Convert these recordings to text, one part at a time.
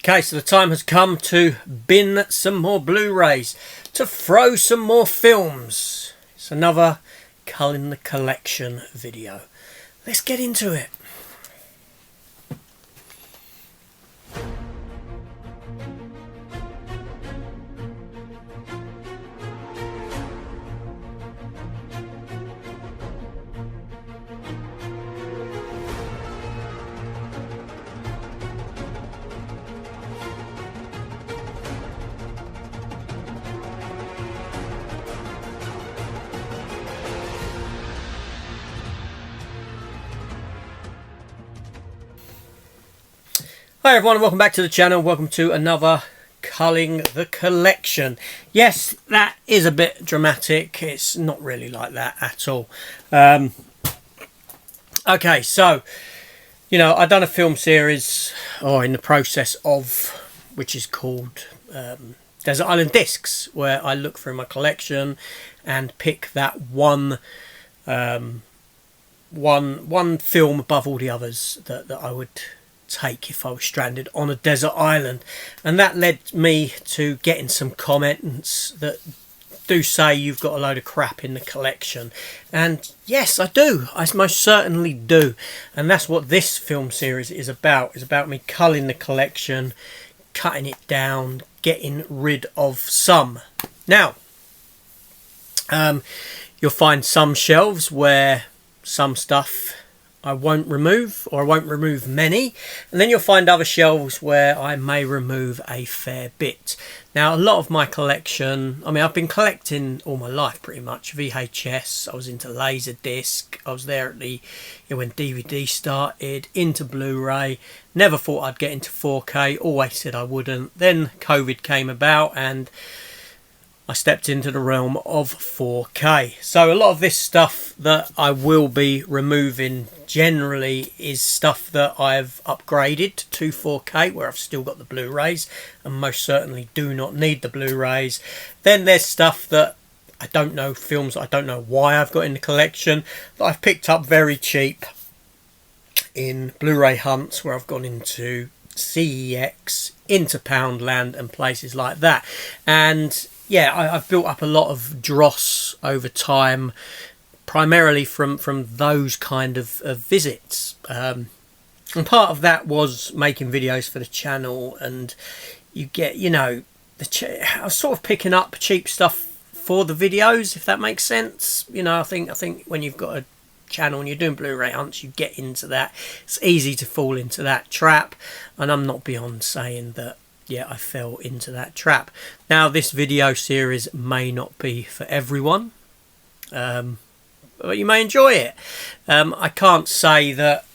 Okay, so the time has come to bin some more Blu-rays, to throw some more films. It's another Culling the Collection video. Let's get into it. Hi everyone, and welcome back to the channel. Welcome to another Culling the Collection. Yes, that is a bit dramatic. It's not really like that at all. Okay, so, you know, I've done a film series, or in the process of, which is called Desert Island Discs, where I look through my collection and pick that one film above all the others that I would take if I was stranded on a desert island. And that led me to getting some comments that do say you've got a load of crap in the collection, and yes, I do. I most certainly do. And that's what this film series is about. It's about me culling the collection, cutting it down, getting rid of some. Now you'll find some shelves where some stuff I won't remove, or I won't remove many, and then you'll find other shelves where I may remove a fair bit. Now, a lot of my collection, I mean, I've been collecting all my life pretty much. VHS, I was into Laserdisc, I was there at the, when DVD started, into Blu-ray. Never thought I'd get into 4K, always said I wouldn't. Then COVID came about and I stepped into the realm of 4K. So a lot of this stuff that I will be removing generally is stuff that I've upgraded to 4K, where I've still got the Blu-rays and most certainly do not need the Blu-rays. Then there's stuff that I don't know, films that I don't know why I've got in the collection, that I've picked up very cheap in Blu-ray hunts, where I've gone into CEX, into Poundland and places like that. And yeah, I've built up a lot of dross over time, primarily from those kind of visits. And part of that was making videos for the channel, and you get, you know, I was sort of picking up cheap stuff for the videos, if that makes sense. You know, I think when you've got a channel and you're doing Blu-ray hunts, you get into that. It's easy to fall into that trap, and I'm not beyond saying that yeah, I fell into that trap. Now, this video series may not be for everyone, but you may enjoy it. I can't say that,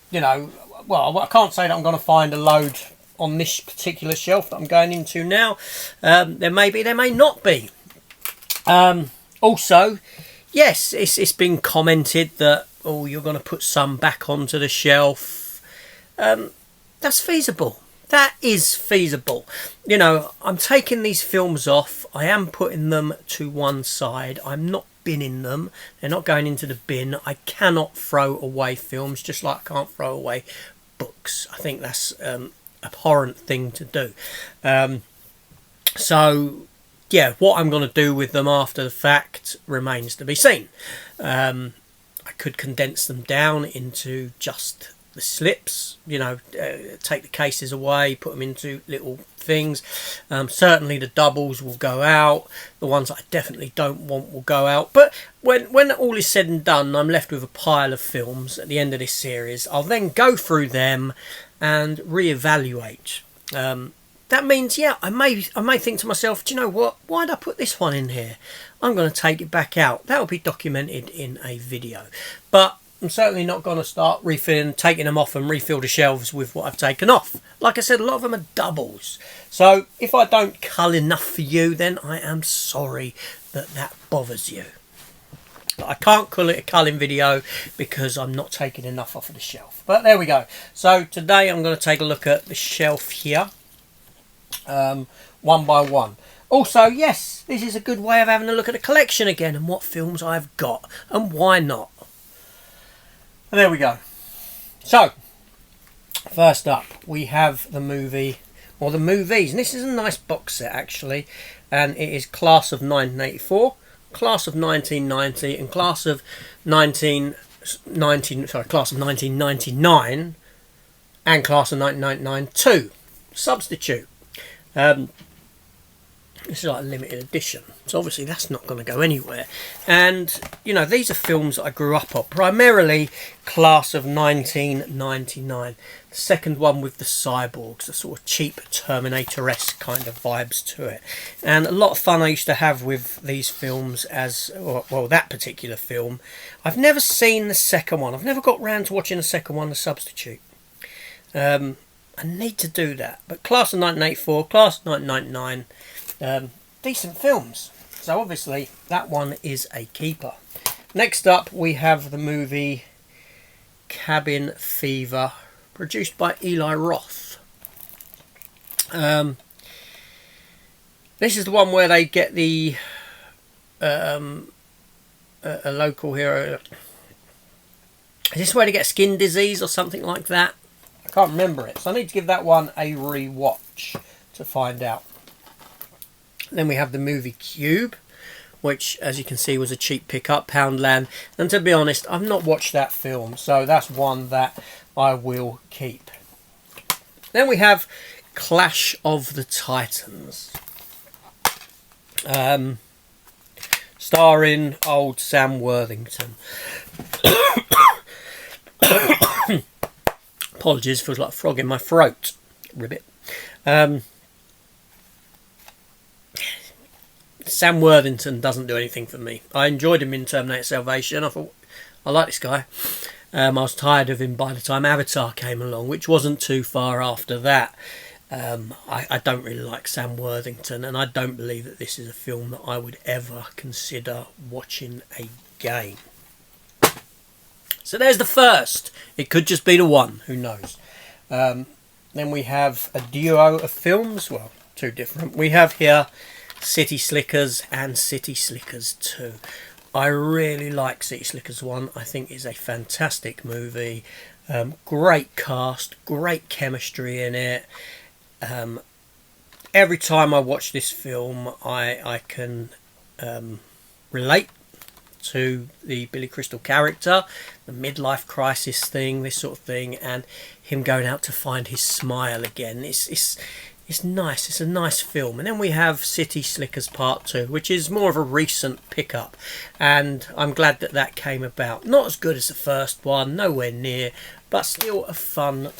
you know, well, I can't say that I'm going to find a load on this particular shelf that I'm going into now. There may be, there may not be. Also, yes, it's been commented that, oh, you're going to put some back onto the shelf. That's feasible. That is feasible. You know, I'm taking these films off. I am putting them to one side. I'm not binning them. They're not going into the bin. I cannot throw away films, just like I can't throw away books. I think that's an abhorrent thing to do. So, yeah, what I'm going to do with them after the fact remains to be seen. I could condense them down into just the slips, you know, take the cases away, put them into little things. Certainly the doubles will go out. The ones I definitely don't want will go out. But when all is said and done, I'm left with a pile of films at the end of this series. I'll then go through them and reevaluate. That means, yeah, I may think to myself, do you know what? Why did I put this one in here? I'm going to take it back out. That will be documented in a video. But I'm certainly not going to start refilling, taking them off and refill the shelves with what I've taken off. Like I said, a lot of them are doubles. So if I don't cull enough for you, then I am sorry that bothers you. But I can't call it a culling video because I'm not taking enough off of the shelf. But there we go. So today I'm going to take a look at the shelf here, one by one. Also, yes, this is a good way of having a look at the collection again and what films I've got and why not. And there we go. So, First up, we have the movie, or the movies, and this is a nice box set actually, and it is Class of 1984, Class of 1990, and Class of 1999, and Class of 1999 2. Substitute. This is like a limited edition, so obviously that's not going to go anywhere. And you know, these are films that I grew up on, primarily Class of 1999. The second one with the cyborgs, the sort of cheap Terminator-esque kind of vibes to it, and a lot of fun I used to have with these films. Well, that particular film, I've never seen the second one. I've never got round to watching the second one, The Substitute. I need to do that. But Class of 1984, Class of 1999. Decent films, so obviously that one is a keeper. Next up, we have the movie Cabin Fever, produced by Eli Roth. This is the one where they get the a local hero. Is this where they get skin disease or something like that? I can't remember it, so I need to give that one a re-watch to find out. Then we have the movie Cube, which, as you can see, was a cheap pickup, Poundland. And to be honest, I've not watched that film, so that's one that I will keep. Then we have Clash of the Titans, starring old Sam Worthington. Apologies, feels like a frog in my throat. Ribbit. Sam Worthington doesn't do anything for me. I enjoyed him in Terminator Salvation. I thought, I like this guy. I was tired of him by the time Avatar came along, which wasn't too far after that. I don't really like Sam Worthington, and I don't believe that this is a film that I would ever consider watching again. So there's the first. It could just be the one, who knows. Then we have a duo of films, well, two different. We have here City Slickers and City Slickers 2. I really like City Slickers 1. I think it's a fantastic movie. Great cast, great chemistry in it. Every time I watch this film, I can relate to the Billy Crystal character, the midlife crisis thing, this sort of thing, and him going out to find his smile again. It's nice. It's a nice film. And then we have City Slickers Part 2, which is more of a recent pickup. And I'm glad that that came about. Not as good as the first one, nowhere near, but still a fun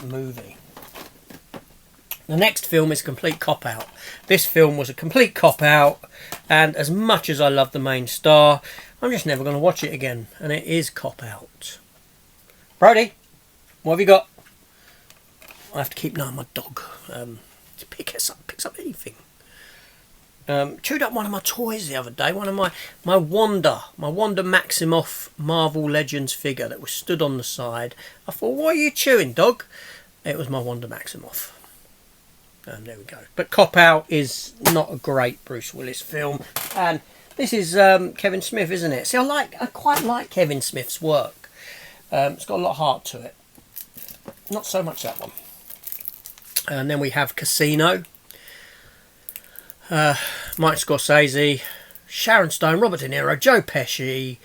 movie. The next film is Complete Cop-Out. This film was a complete cop-out, and as much as I love the main star, I'm just never going to watch it again. And it is Cop-Out. Brody, what have you got? I have to keep an eye on my dog. Picks up anything. Chewed up one of my toys the other day. One of my Wanda Maximoff Marvel Legends figure that was stood on the side. I thought, what are you chewing, dog? It was my Wanda Maximoff. And there we go. But Cop Out is not a great Bruce Willis film, and this is Kevin Smith, isn't it? See, I quite like Kevin Smith's work. It's got a lot of heart to it. Not so much that one. And then we have Casino. Mike Scorsese, Sharon Stone, Robert De Niro, Joe Pesci.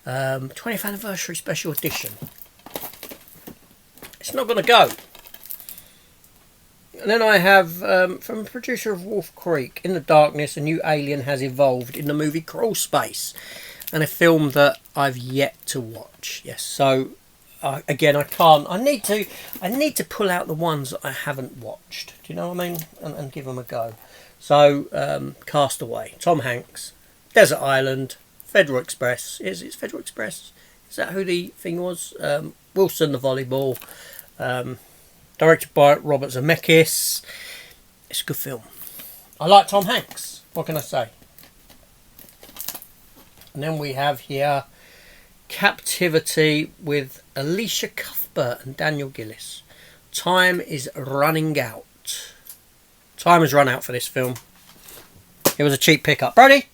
20th Anniversary Special Edition. It's not going to go. And then I have, from the producer of Wolf Creek, In the Darkness, a new alien has evolved in the movie Crawl Space. And a film that I've yet to watch. Yes, so... again, I can't. I need to pull out the ones that I haven't watched. Do you know what I mean? And give them a go. So, Castaway, Tom Hanks, Desert Island, Federal Express. Is it Federal Express? Is that who the thing was? Wilson the volleyball. Directed by Robert Zemeckis. It's a good film. I like Tom Hanks. What can I say? And then we have here Captivity with Alicia Cuthbert and Daniel Gillis. Time is running out. Time has run out for this film. It was a cheap pickup. Brody!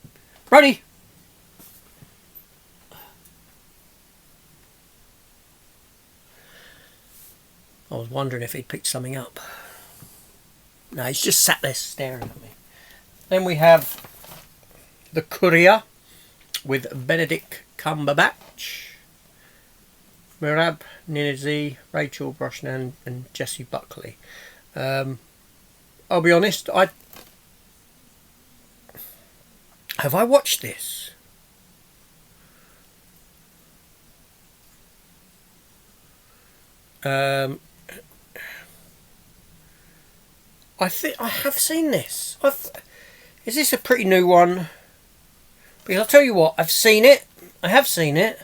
I was wondering if he'd picked something up. No, he's just sat there staring at me. Then we have The Courier with Benedict Cumberbatch, Mirab Ninizi, Rachel Brosnan and Jessie Buckley. I'll be honest, have I watched this? I think I have seen this. Is this a pretty new one? Because I'll tell you what, I've seen it. I have seen it.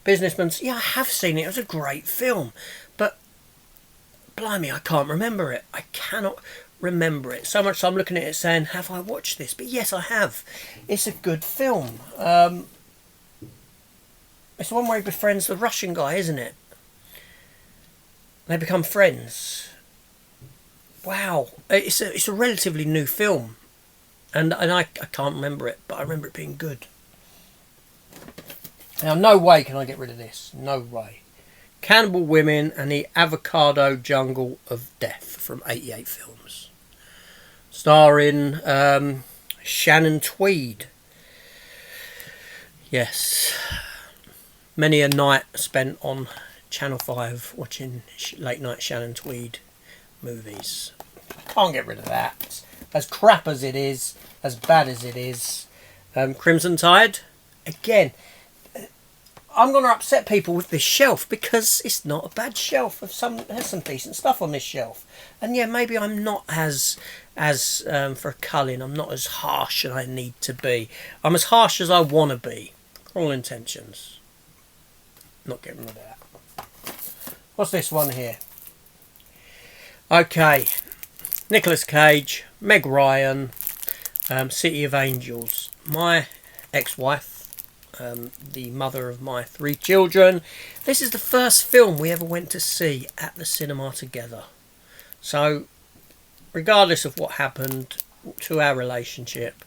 Businessman's. Yeah, I have seen it. It was a great film. But, blimey, I can't remember it. I cannot remember it. So much so I'm looking at it saying, have I watched this? But yes, I have. It's a good film. It's the one where he befriends the Russian guy, isn't it? They become friends. Wow, it's a relatively new film, and I can't remember it, but I remember it being good. Now, no way can I get rid of this. No way. Cannibal Women and the Avocado Jungle of Death from 88 Films, starring Shannon Tweed. Yes, many a night spent on Channel 5 watching late night Shannon Tweed movies. Can't get rid of that. As crap as it is, as bad as it is. Crimson Tide. Again, I'm going to upset people with this shelf because it's not a bad shelf. There's some decent stuff on this shelf. And yeah, maybe I'm not as for Culling, I'm not as harsh as I need to be. I'm as harsh as I want to be. For all intentions. Not getting rid of that. What's this one here? Okay, Nicolas Cage, Meg Ryan, City of Angels. My ex-wife, the mother of my 3 children. This is the first film we ever went to see at the cinema together. So, regardless of what happened to our relationship,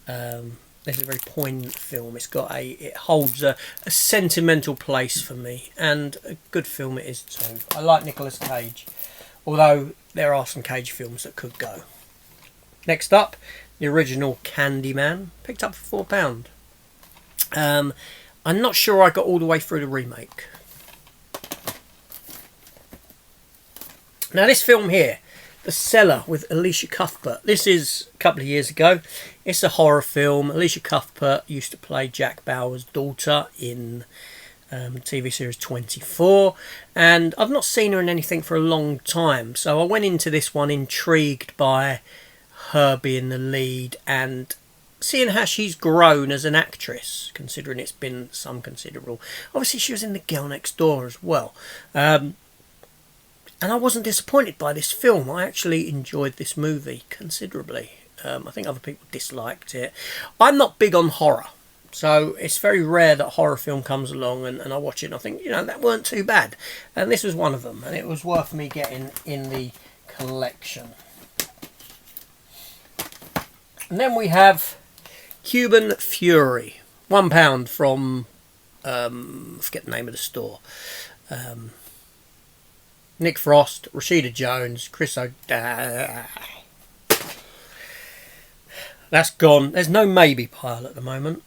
this is a very poignant film. It holds a sentimental place for me, and a good film it is too. I like Nicolas Cage. Although there are some Cage films that could go. Next up, the original Candyman. Picked up for £4. I'm not sure I got all the way through the remake. Now this film here, The Cellar with Alicia Cuthbert. This is a couple of years ago. It's a horror film. Alicia Cuthbert used to play Jack Bauer's daughter in TV series 24, and I've not seen her in anything for a long time, so I went into this one intrigued by her being the lead and seeing how she's grown as an actress, considering it's been some considerable. Obviously she was in The Girl Next Door as well, and I wasn't disappointed by this film. I actually enjoyed this movie considerably. I think other people disliked it. I'm not big on horror. So it's very rare that a horror film comes along and I watch it and I think, that weren't too bad. And this was one of them, and it was worth me getting in the collection. And then we have Cuban Fury. £1 from, I forget the name of the store. Nick Frost, Rashida Jones, Chris O'Donnell. That's gone. There's no maybe pile at the moment.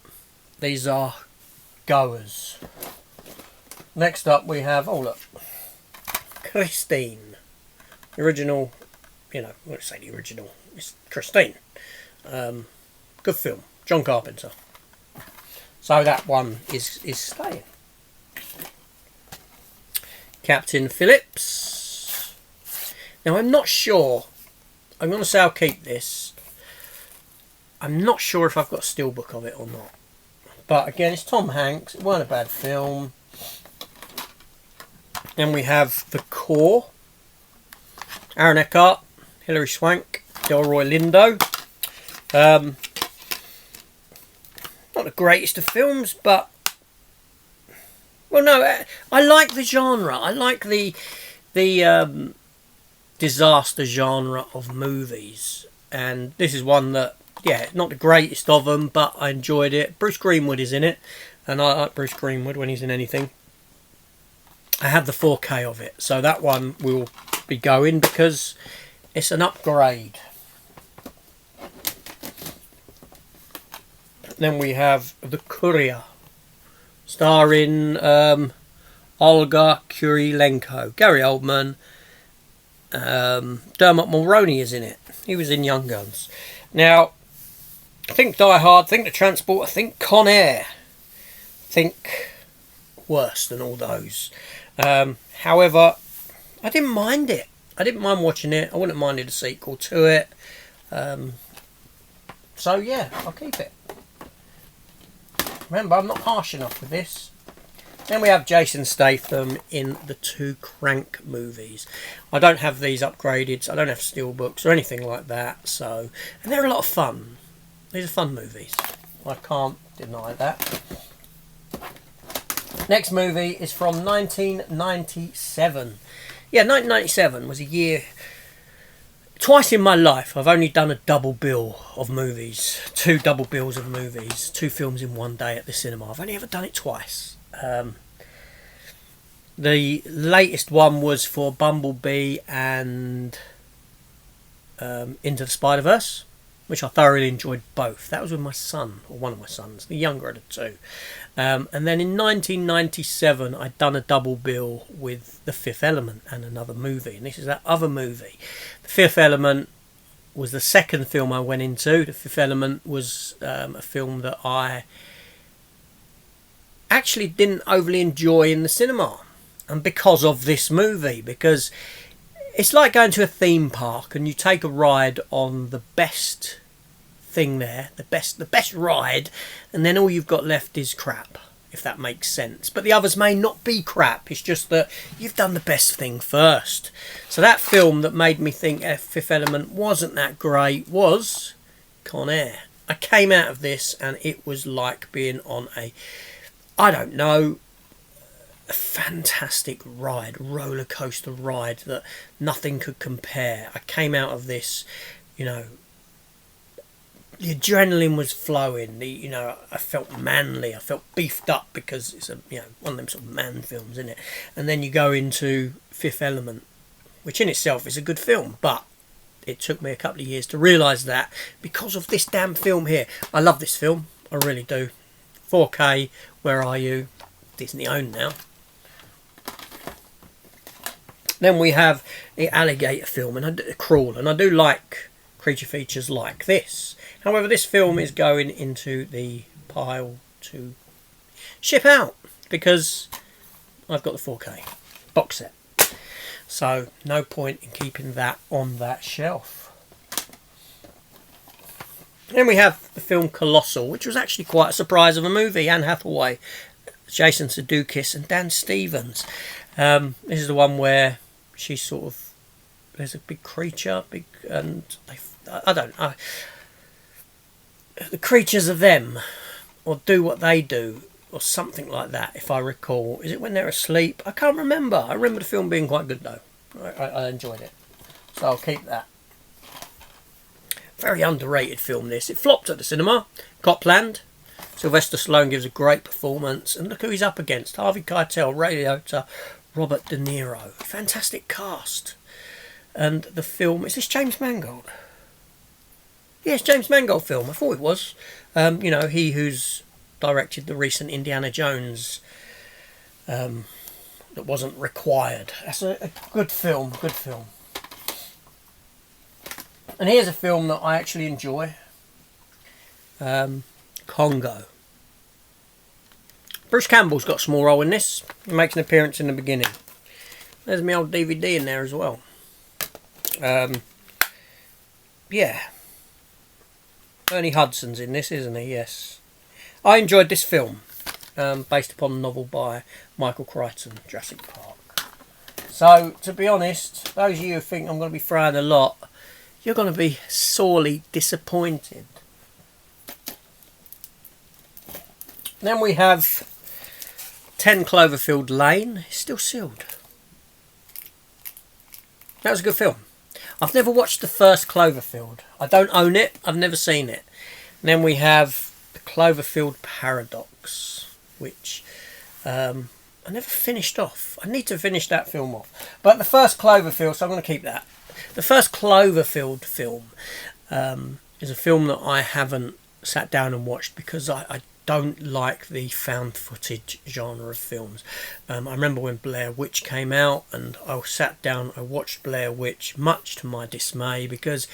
These are goers. Next up we have, oh look, Christine. The original, I won't say the original, it's Christine. Good film, John Carpenter. So that one is staying. Captain Phillips. Now I'm not sure, I'm going to say I'll keep this. I'm not sure if I've got a steelbook of it or not. But again, it's Tom Hanks. It weren't a bad film. Then we have The Core. Aaron Eckhart, Hilary Swank, Delroy Lindo. Not the greatest of films, but... Well, no, I like the genre. I like the disaster genre of movies. And this is one that... Yeah, not the greatest of them, but I enjoyed it. Bruce Greenwood is in it, and I like Bruce Greenwood when he's in anything. I have the 4K of it, so that one will be going because it's an upgrade. Then we have The Courier, starring Olga Kurylenko, Gary Oldman. Dermot Mulroney is in it. He was in Young Guns. Now, think Die Hard, think The Transporter, think Con Air, think worse than all those. However, I didn't mind it. I didn't mind watching it. I wouldn't have minded a sequel to it. So yeah, I'll keep it. Remember, I'm not harsh enough with this. Then we have Jason Statham in the 2 Crank movies. I don't have these upgraded, so I don't have steelbooks or anything like that. So, and they're a lot of fun. These are fun movies. I can't deny that. Next movie is from 1997. Yeah, 1997 was a year. Twice in my life, I've only done a double bill of movies. 2 double bills of movies. 2 films in one day at the cinema. I've only ever done it twice. The latest one was for Bumblebee and Into the Spider-Verse, which I thoroughly enjoyed both. That was with my son, or one of my sons, the younger of the 2. And then in 1997, I'd done a double bill with The Fifth Element and another movie. And this is that other movie. The Fifth Element was the second film I went into. The Fifth Element was a film that I actually didn't overly enjoy in the cinema. And because of this movie. Because it's like going to a theme park and you take a ride on the best thing there, the best ride, and then all you've got left is crap, if that makes sense. But the others may not be crap, it's just that you've done the best thing first. So that film that made me think Fifth Element wasn't that great was Con Air. I came out of this and it was like being on a, I don't know, a fantastic ride, roller coaster ride that nothing could compare. I came out of this, you know, the adrenaline was flowing. I felt manly. I felt beefed up because it's one of them sort of man films, isn't it? And then you go into Fifth Element, which in itself is a good film, but it took me a couple of years to realise that because of this damn film here. I love this film. I really do. 4K. Where Are You? Disney owned now. Then we have the alligator film, and Crawl, and I do like creature features like this. However, this film is going into the pile to ship out because I've got the 4K box set. So no point in keeping that on that shelf. Then we have the film Colossal, which was actually quite a surprise of a movie. Anne Hathaway, Jason Sudeikis and Dan Stevens. This is the one where she's sort of, there's a big creature, and I don't know. The creatures are them, or do what they do, or something like that, if I recall. Is it when they're asleep? I can't remember. I remember the film being quite good, though. I enjoyed it. So I'll keep that. Very underrated film, this. It flopped at the cinema. Copland. Sylvester Stallone gives a great performance. And look who he's up against. Harvey Keitel, Ray Liotta, Robert De Niro. Fantastic cast. And the film... Is this James Mangold? Yes, James Mangold film. I thought it was. He who's directed the recent Indiana Jones that wasn't required. That's a good film. Good film. And here's a film that I actually enjoy. Congo. Bruce Campbell's got a small role in this. He makes an appearance in the beginning. There's my old DVD in there as well. Yeah. Ernie Hudson's in this, isn't he? Yes. I enjoyed this film. Based upon a novel by Michael Crichton, Jurassic Park. So, to be honest, those of you who think I'm going to be throwing a lot, you're going to be sorely disappointed. Then we have 10 Cloverfield Lane. It's still sealed. That was a good film. I've never watched the first Cloverfield. I don't own it. I've never seen it. And then we have the Cloverfield Paradox, which I I never finished off. I need to finish that film off. But the first Cloverfield, so I'm going to keep that. The first Cloverfield film is a film that I haven't sat down and watched because I don't like the found footage genre of films. I remember when Blair Witch came out, and I sat down, I watched Blair Witch, much to my dismay, because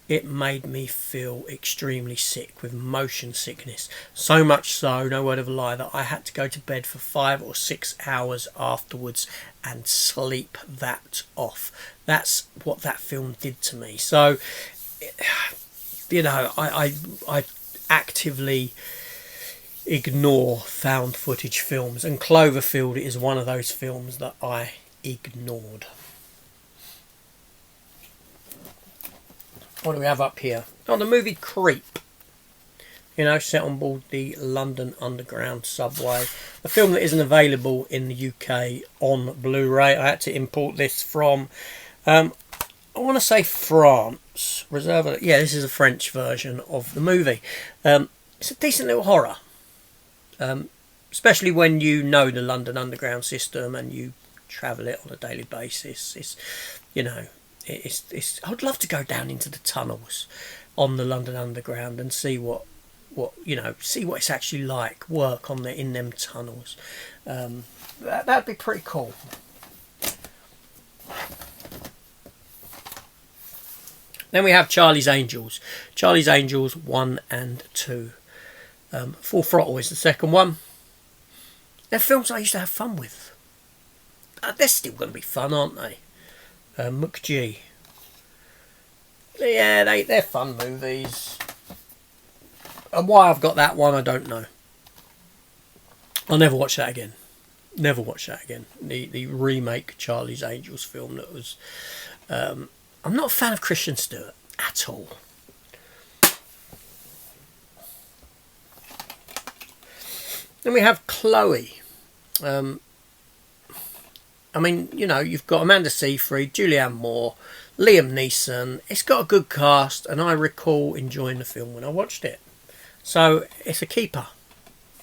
it made me feel extremely sick with motion sickness. So much so, no word of a lie, that I had to go to bed for 5 or 6 hours afterwards and sleep that off. That's what that film did to me. So, you know, I actively ignore found footage films, and Cloverfield is one of those films that I ignored. What do we have up here? Oh, the movie Creep. You know, set on board the London Underground subway. A film that isn't available in the UK on Blu-ray. I had to import this from, I want to say France. Yeah, this is a French version of the movie. It's a decent little horror. Especially when you know the London Underground system and you travel it on a daily basis. It's, you know, it's. I would love to go down into the tunnels on the London Underground and see what it's actually like, work on in them tunnels. That'd be pretty cool. Then we have Charlie's Angels. Charlie's Angels 1 and 2. Full Throttle is the second one. They're films I used to have fun with. They're still going to be fun, aren't they? McG. Yeah, they're fun movies. And why I've got that one, I don't know. I'll never watch that again. Never watch that again. The remake Charlie's Angels film that was... I'm not a fan of Christian Stewart at all. Then we have Chloe. I mean, you know, you've got Amanda Seyfried, Julianne Moore, Liam Neeson. It's got a good cast, and I recall enjoying the film when I watched it. So it's a keeper.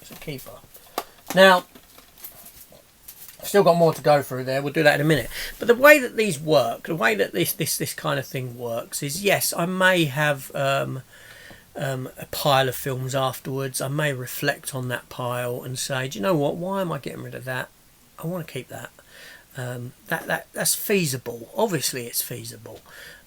It's a keeper. Now, I've still got more to go through there. We'll do that in a minute. But the way that these work, the way that this kind of thing works is, yes, I may have a pile of films afterwards. I may reflect on that pile and say, do you know what? Why am I getting rid of that? I want to keep that. That's feasible. Obviously, it's feasible.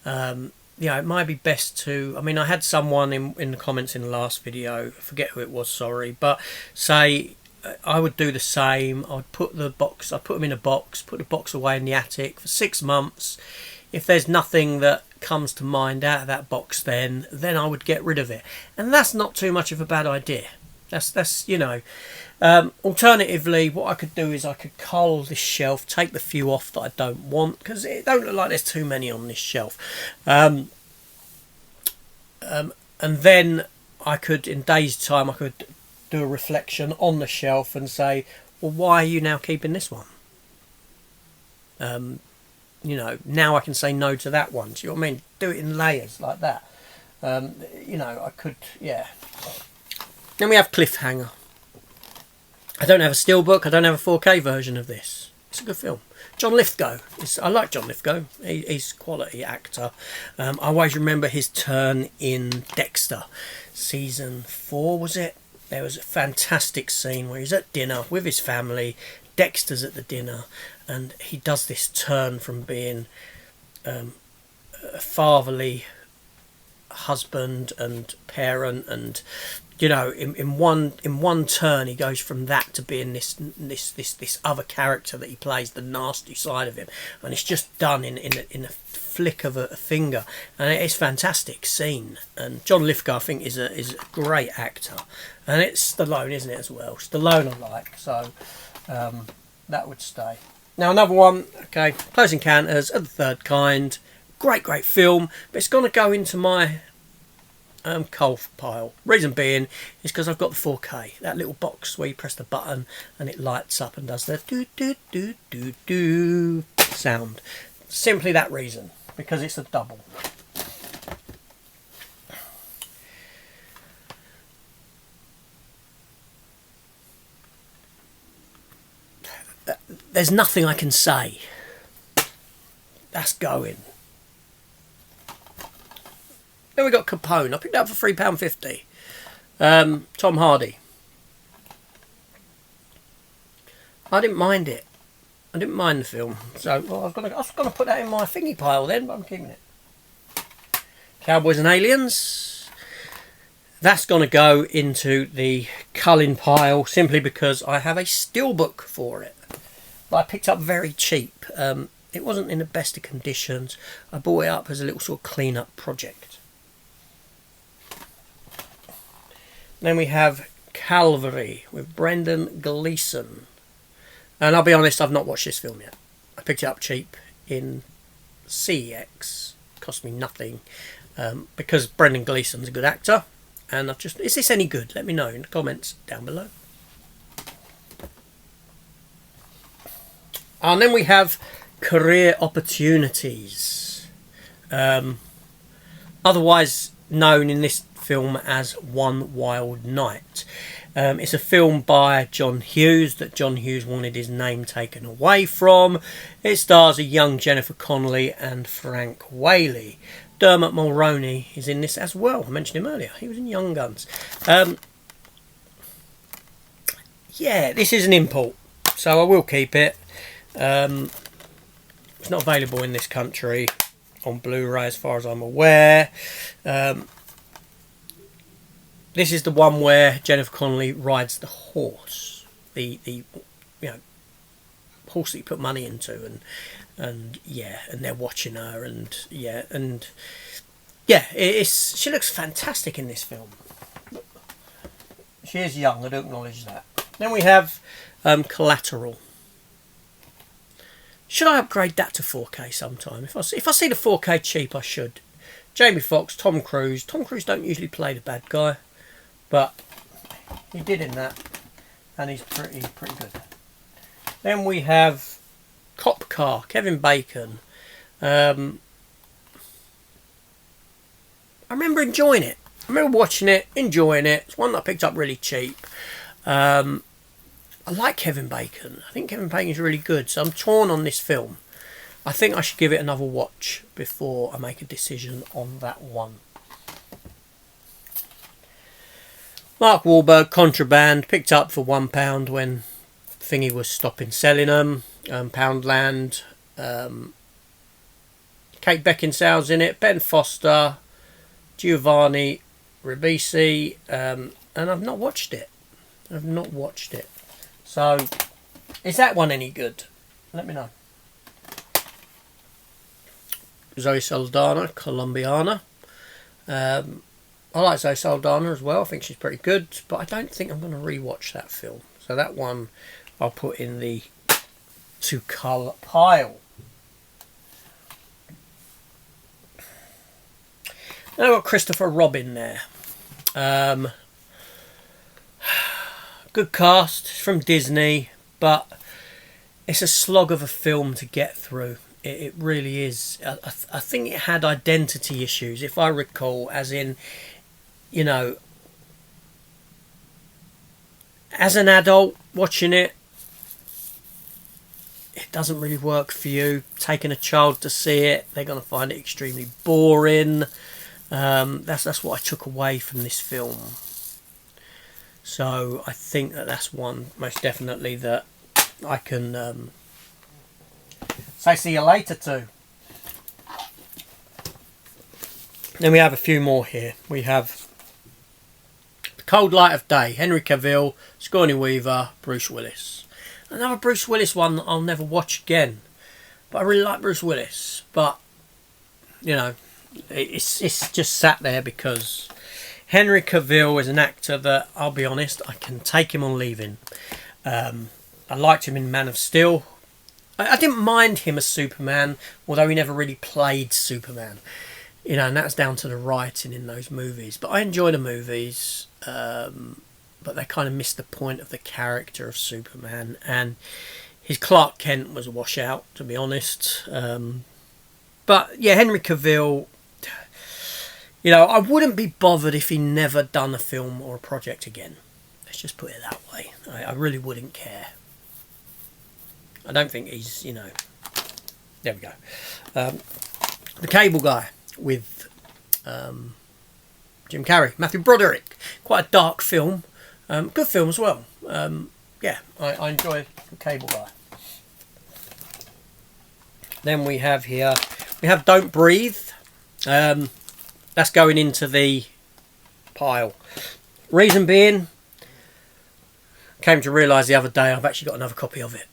It might be best to... I mean, I had someone in the comments in the last video, I forget who it was, sorry, but say I would do the same. I'd put them in a box, put the box away in the attic for 6 months. If there's nothing that comes to mind out of that box, then I would get rid of it. And that's not too much of a bad idea. That's alternatively, what I could do is I could cull this shelf, take the few off that I don't want, because it don't look like there's too many on this shelf. And then I could, in days' time, I could do a reflection on the shelf and say, well, why are you now keeping this one? Now I can say no to that one. Do you know what I mean? Do it in layers like that. I could, yeah. Then we have Cliffhanger. I don't have a steelbook. I don't have a 4K version of this. It's a good film. John Lithgow. I like John Lithgow. He's a quality actor. I always remember his turn in Dexter. Season 4, was it? There was a fantastic scene where he's at dinner with his family. Dexter's at the dinner. And he does this turn from being a fatherly husband and parent, and in one turn he goes from that to being this other character that he plays, the nasty side of him, and it's just done in a flick of a finger, and it's a fantastic scene. And John Lithgow, I think, is a great actor, and it's Stallone, isn't it, as well? Stallone I like, so that would stay. Now another one, okay, Close Encounters of the Third Kind. Great film, but it's going to go into my coal pile. Reason being is because I've got the 4K, that little box where you press the button and it lights up and does the do do do do do sound. Simply that reason, because it's a double. there's nothing I can say. That's going. Then we got Capone. I picked that up for £3.50. Tom Hardy. I didn't mind it. I didn't mind the film. So well, I was gonna put that in my thingy pile then, but I'm keeping it. Cowboys and Aliens. That's going to go into the Culling pile simply because I have a steelbook for it. But I picked up very cheap. It wasn't in the best of conditions. I bought it up as a little sort of clean-up project. Then we have Calvary with Brendan Gleeson. And I'll be honest, I've not watched this film yet. I picked it up cheap in CEX. Cost me nothing. Because Brendan Gleeson's a good actor. And is this any good? Let me know in the comments down below. And then we have Career Opportunities. Otherwise known in this film as One Wild Night. It's a film by John Hughes that John Hughes wanted his name taken away from. It stars a young Jennifer Connelly and Frank Whaley. Dermot Mulroney is in this as well. I mentioned him earlier. He was in Young Guns. Yeah, this is an import, so I will keep it. It's not available in this country on Blu-ray as far as I'm aware. This is the one where Jennifer Connelly rides the horse, the horse that you put money into, and they're watching her, she looks fantastic in this film. She is young, I do acknowledge that. Then we have Collateral. Should I upgrade that to 4K sometime? If I see the 4K cheap, I should. Jamie Foxx, Tom Cruise. Tom Cruise don't usually play the bad guy, but he did in that, and he's pretty good. Then we have Cop Car, Kevin Bacon. I remember enjoying it. I remember watching it, enjoying it. It's one that I picked up really cheap. I like Kevin Bacon. I think Kevin Bacon's really good, so I'm torn on this film. I think I should give it another watch before I make a decision on that one. Mark Wahlberg, Contraband, picked up for £1 when Thingy was stopping selling them. Poundland. Kate Beckinsale's in it. Ben Foster, Giovanni Ribisi, and I've not watched it. So, is that one any good? Let me know. Zoe Saldana, Colombiana. I like Zoe Saldana as well. I think she's pretty good, but I don't think I'm going to rewatch that film. So that one I'll put in the to cull pile. Then I've got Christopher Robin there. Good cast, it's from Disney, but it's a slog of a film to get through. It really is. I think it had identity issues, if I recall, as in, as an adult watching it, it doesn't really work for you. Taking a child to see it, they're going to find it extremely boring. That's what I took away from this film. So I think that's one most definitely that I can say see you later to. Then we have a few more here. We have The Cold Light of Day, Henry Cavill, Sigourney Weaver, Bruce Willis. Another Bruce Willis one that I'll never watch again. But I really like Bruce Willis. But, it's just sat there because Henry Cavill is an actor that, I'll be honest, I can take him on leaving. I liked him in Man of Steel. I didn't mind him as Superman, although he never really played Superman. And that's down to the writing in those movies. But I enjoy the movies, but they kind of missed the point of the character of Superman. And his Clark Kent was a washout, to be honest. But, yeah, Henry Cavill, I wouldn't be bothered if he never done a film or a project again. Let's just put it that way. I really wouldn't care. I don't think he's, there we go. The Cable Guy with Jim Carrey, Matthew Broderick. Quite a dark film. Good film as well. Yeah, I enjoy The Cable Guy. Then we have here, Don't Breathe. That's going into the pile. Reason being, came to realise the other day I've actually got another copy of it.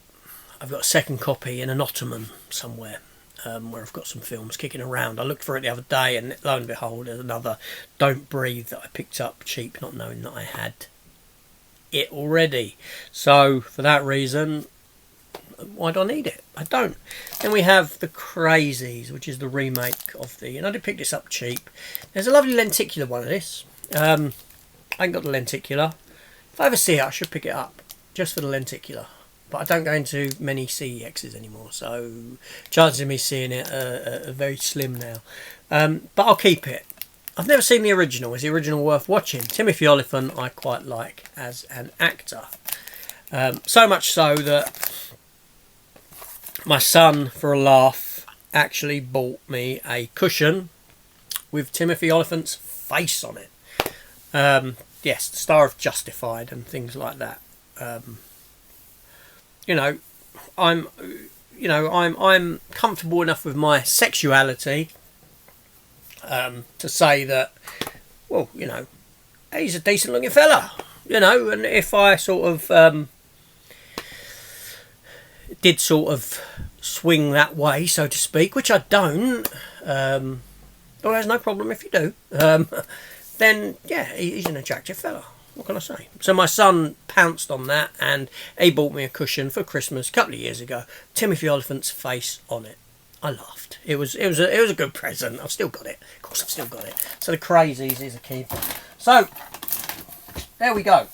I've got a second copy in an ottoman somewhere, where I've got some films kicking around. I looked for it the other day, and lo and behold, there's another Don't Breathe that I picked up cheap, not knowing that I had it already. So for that reason, why do I need it? I don't. Then we have The Crazies, which is the remake of the, and I did pick this up cheap. There's a lovely lenticular one of this. I ain't got the lenticular. If I ever see it, I should pick it up just for the lenticular. But I don't go into many CEXs anymore, so chances of me seeing it are very slim now. But I'll keep it. I've never seen the original. Is the original worth watching? Timothy Olyphant I quite like as an actor. So much so that my son, for a laugh, actually bought me a cushion with Timothy Olyphant's face on it. Yes, the star of Justified and things like that. I'm comfortable enough with my sexuality to say that, well, he's a decent looking fella, and if I sort of did sort of swing that way, so to speak, which I don't, well, there's no problem if you do, then yeah, he's an attractive fella. What can I say? So my son pounced on that, and he bought me a cushion for Christmas a couple of years ago. Timothy Olyphant's face on it. I laughed. It was a good present. I've still got it. Of course, I've still got it. So The Crazies is a keeper. So there we go.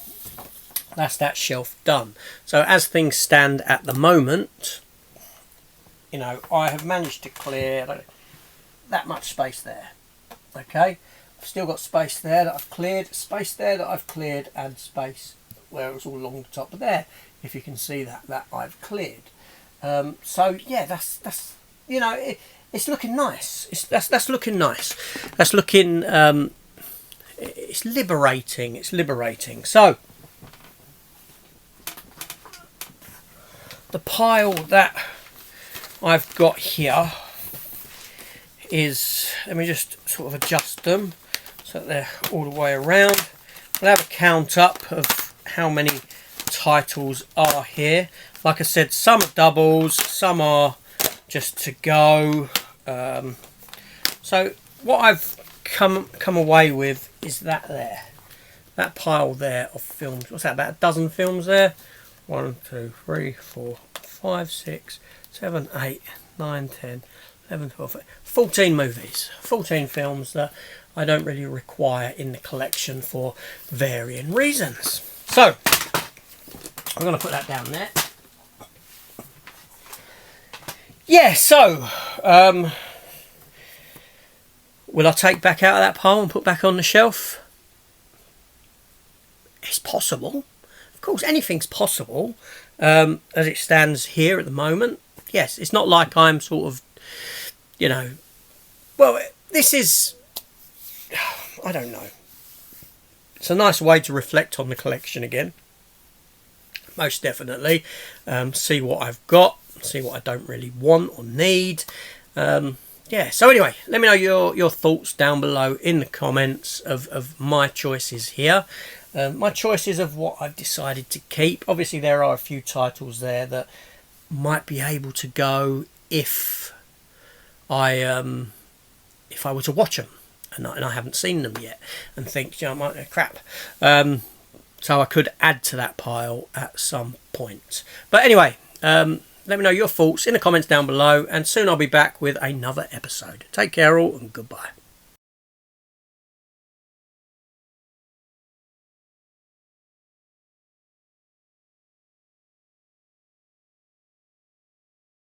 That's that shelf done. So as things stand at the moment, I have managed to clear that much space there. Okay. I've still got space there that I've cleared, space there that I've cleared, and space where it was all along the top of there. If you can see that I've cleared. So yeah, that's it's looking nice. That's looking nice. That's looking it's liberating. It's liberating. So the pile that I've got here is, let me just sort of adjust them so that they're all the way around. We'll have a count up of how many titles are here. Like I said, some are doubles, some are just to go. So what I've come away with is that there. That pile there of films. What's that, about a dozen films there? 1, 2, 3, 4, 5, 6, 7, 8, 9, 10, 11, 12, 14 movies. 14 films that I don't really require in the collection for varying reasons. So, I'm going to put that down there. Yeah, so, will I take back out of that pile and put back on the shelf? It's possible. Of course, anything's possible. As it stands here at the moment, yes, it's not like I'm sort of, well, this is, I don't know. It's a nice way to reflect on the collection again. Most definitely. See what I've got, see what I don't really want or need. Yeah, so anyway, let me know your thoughts down below in the comments of my choices here. My choices of what I've decided to keep. Obviously, there are a few titles there that might be able to go if I were to watch them, and I haven't seen them yet, and think, crap. So I could add to that pile at some point. But anyway, let me know your thoughts in the comments down below, and soon I'll be back with another episode. Take care all, and goodbye.